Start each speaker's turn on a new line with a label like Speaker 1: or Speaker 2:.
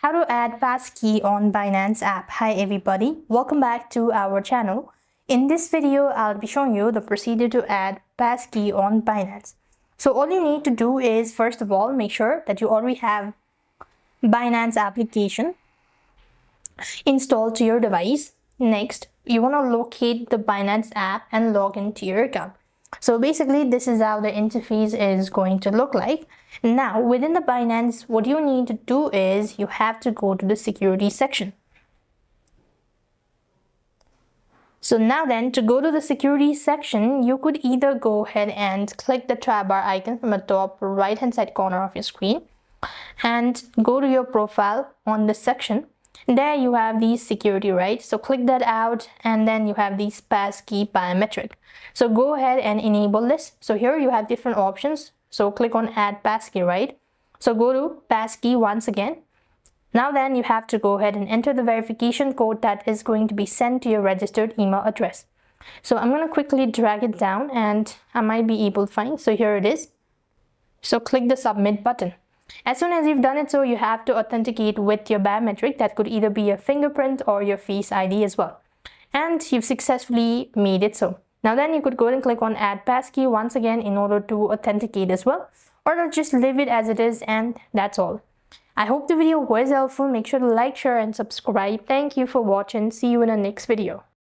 Speaker 1: How to add passkey on Binance app. Hi everybody, welcome back to our channel. In this video, I'll be showing you the procedure to add passkey on Binance. So all you need to do is, first of all, make sure that you already have Binance application installed to your device. Next, you want to locate the Binance app and log into your account. So basically, this is how the interface is going to look like. Now, within the Binance, what you need to do is you have to go to the security section. So now then, to go to the security section, you could either go ahead and click the tab bar icon from the top right hand side corner of your screen and go to your profile on this section. There you have these security, right? So click that out and then you have these Passkey Biometric. So go ahead and enable this. So here you have different options. So click on add passkey, right? So go to passkey once again. Now then you have to go ahead and enter the verification code that is going to be sent to your registered email address. So I'm going to quickly drag it down and I might be able to find. So here it is. So click the submit button. As soon as you've done it, so you have to authenticate with your biometric. That could either be your fingerprint or your face ID as well. And you've successfully made it so. Now then you could go and click on add passkey once again in order to authenticate as well. Or just leave it as it is, and that's all. I hope the video was helpful. Make sure to like, share and subscribe. Thank you for watching. See you in the next video.